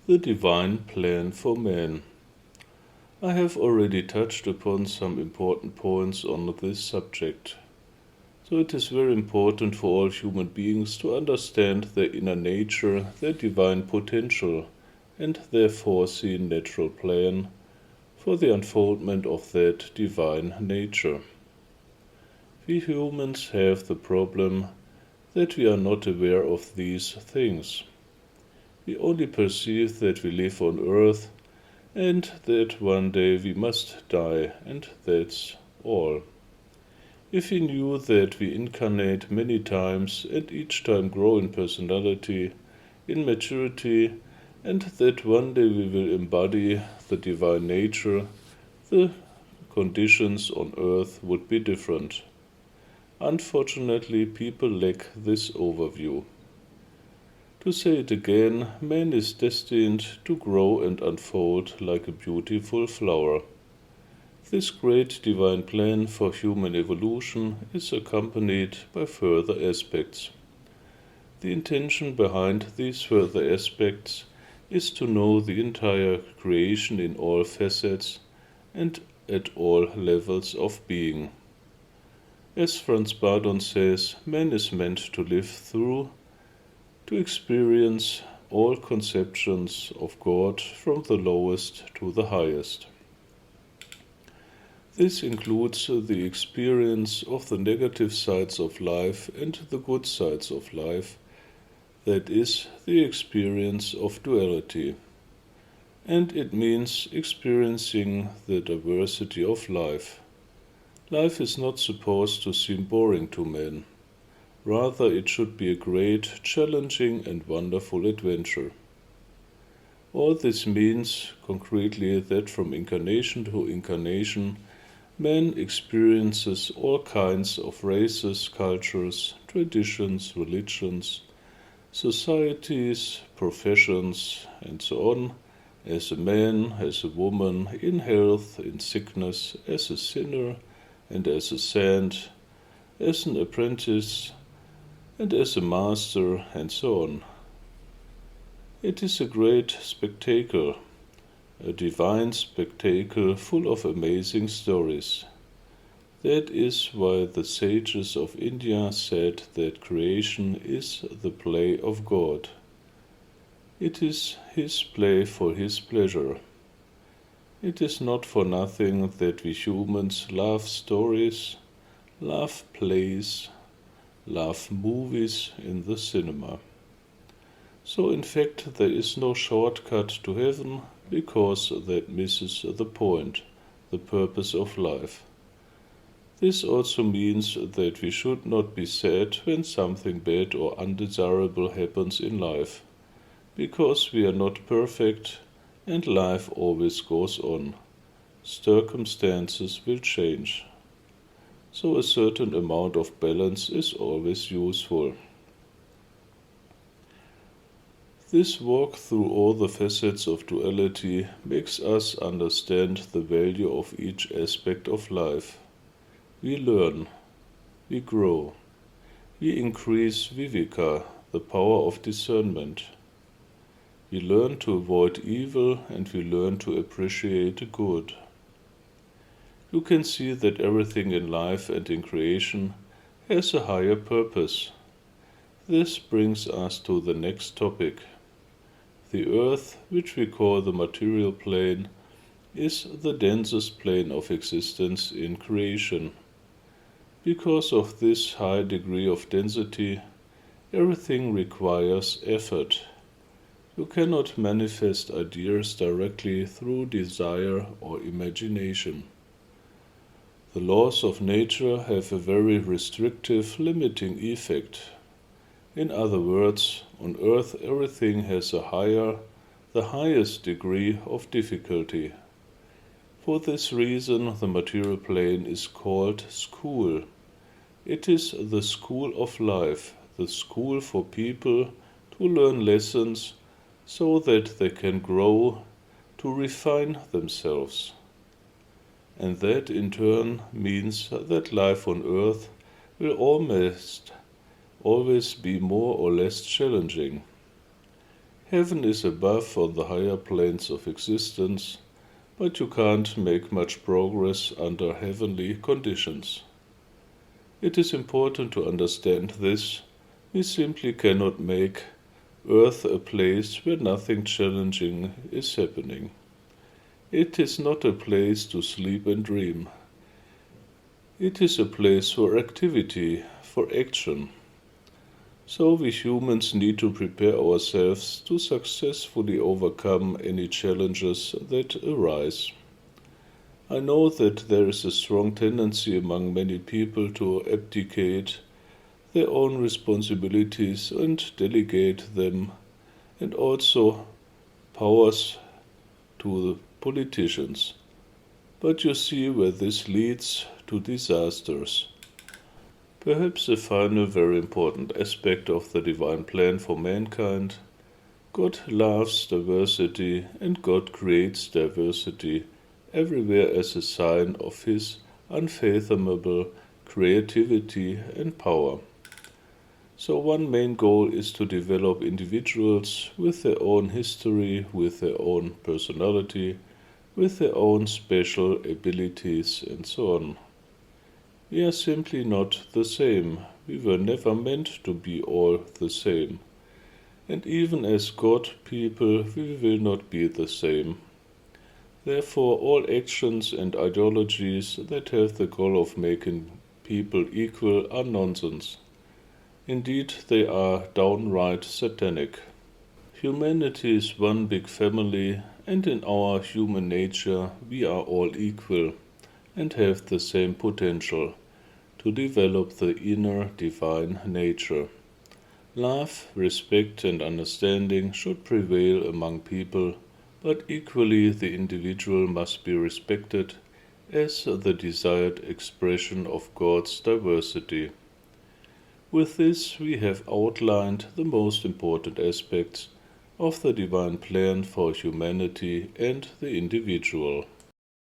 the divine plan for man. I have already touched upon some important points on this subject. So it is very important for all human beings to understand their inner nature, their divine potential, and their foreseen natural plan for the unfoldment of that divine nature. We humans have the problem that we are not aware of these things. We only perceive that we live on earth and that one day we must die, and that's all. If we knew that we incarnate many times and each time grow in personality, in maturity, and that one day we will embody the divine nature, the conditions on earth would be different. Unfortunately, people lack this overview. To say it again, man is destined to grow and unfold like a beautiful flower. This great divine plan for human evolution is accompanied by further aspects. The intention behind these further aspects is to know the entire creation in all facets and at all levels of being. As Franz Bardon says, man is meant to live through, to experience all conceptions of God from the lowest to the highest. This includes the experience of the negative sides of life and the good sides of life, that is, the experience of duality. And it means experiencing the diversity of life. Life is not supposed to seem boring to man. Rather, it should be a great, challenging, and wonderful adventure. All this means, concretely, that from incarnation to incarnation, man experiences all kinds of races, cultures, traditions, religions, societies, professions, and so on, as a man, as a woman, in health, in sickness, as a sinner, and as a saint, as an apprentice, and as a master, and so on. It is a great spectacle, a divine spectacle full of amazing stories. That is why the sages of India said that creation is the play of God. It is His play for His pleasure. It is not for nothing that we humans love stories, love plays, love movies in the cinema. So in fact there is no shortcut to heaven, because that misses the point, the purpose of life. This also means that we should not be sad when something bad or undesirable happens in life, because we are not perfect and life always goes on. Circumstances will change. So a certain amount of balance is always useful. This walk through all the facets of duality makes us understand the value of each aspect of life. We learn, we grow, we increase viveka, the power of discernment. We learn to avoid evil and we learn to appreciate good. You can see that everything in life and in creation has a higher purpose. This brings us to the next topic. The earth, which we call the material plane, is the densest plane of existence in creation. Because of this high degree of density, everything requires effort. You cannot manifest ideas directly through desire or imagination. The laws of nature have a very restrictive, limiting effect. In other words, on earth everything has the highest degree of difficulty. For this reason the material plane is called school. It is the school of life, the school for people to learn lessons so that they can grow, to refine themselves. And that in turn means that life on earth will always be more or less challenging. Heaven is above on the higher planes of existence, but you can't make much progress under heavenly conditions. It is important to understand this. We simply cannot make Earth a place where nothing challenging is happening. It is not a place to sleep and dream. It is a place for activity, for action. So we humans need to prepare ourselves to successfully overcome any challenges that arise. I know that there is a strong tendency among many people to abdicate their own responsibilities and delegate them, and also powers to the politicians. But you see where this leads to disasters. Perhaps a final very important aspect of the divine plan for mankind: God loves diversity and God creates diversity everywhere as a sign of His unfathomable creativity and power. So, one main goal is to develop individuals with their own history, with their own personality, with their own special abilities, and so on. We are simply not the same. We were never meant to be all the same. And even as God people, we will not be the same. Therefore, all actions and ideologies that have the goal of making people equal are nonsense. Indeed, they are downright satanic. Humanity is one big family, and in our human nature we are all equal and have the same potential to develop the inner divine nature. Love, respect, and understanding should prevail among people, but equally the individual must be respected as the desired expression of God's diversity. With this, we have outlined the most important aspects of the divine plan for humanity and the individual.